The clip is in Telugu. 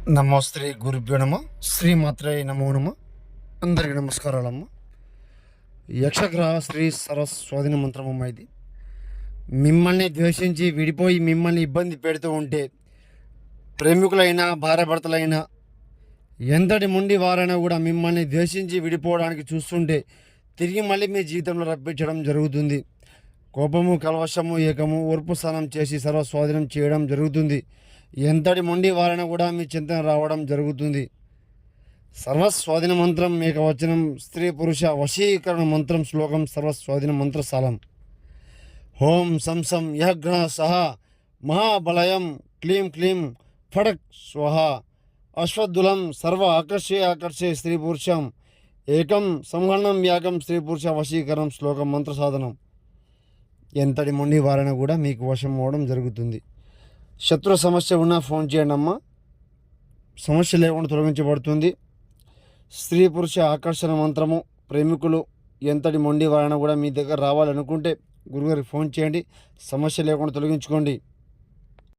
నమస్తే గురుభ్యో నమ శ్రీమాత్రే నమో నమ. అందరికీ నమస్కారాలమ్మ. యక్షగ్రహ శ్రీ సరస్ స్వాధీన మంత్రమమ్మ. ఇది మిమ్మల్ని ద్వేషించి విడిపోయి మిమ్మల్ని ఇబ్బంది పెడుతూ ఉంటే, ప్రేమికులైనా భార్యాభర్తలైనా ఎంతటి మొండి వారైనా కూడా మిమ్మల్ని ద్వేషించి విడిపోవడానికి చూస్తుంటే తిరిగి మళ్ళీ మీ జీవితంలో రప్పించడం జరుగుతుంది. కోపము కలవశము ఏకము ఓర్పు స్నానం చేసి సర్వస్వాధీనం చేయడం జరుగుతుంది. ఎంతటి మొండి వారైనా కూడా మీ చింతన రావడం జరుగుతుంది. సర్వస్వాధీన మంత్రం ఏకవచనం స్త్రీ పురుష వశీకరణ మంత్రం శ్లోకం సర్వస్వాధీన మంత్రసాలం. ఓం సం సం యగ్న సహ మహాబలయం క్లీం క్లీం ఫడక్ స్వహ అశ్వద్దులం సర్వ ఆకర్షే స్త్రీ పురుషం ఏకం సంహరణం యాగం స్త్రీ పురుష వశీకరణం శ్లోకం మంత్ర సాధనం. ఎంతటి మొండి వారైనా కూడా మీకు వశం అవ్వడం జరుగుతుంది. శత్రు సమస్య ఉన్నా ఫోన్ చేయండి అమ్మ, సమస్య లేకుండా తొలగించబడుతుంది. స్త్రీ పురుష ఆకర్షణ మంత్రము, ప్రేమికులు ఎంతటి మొండి వారైనా కూడా మీ దగ్గర రావాలనుకుంటే గురుగారికి ఫోన్ చేయండి, సమస్య లేకుండా తొలగించుకోండి.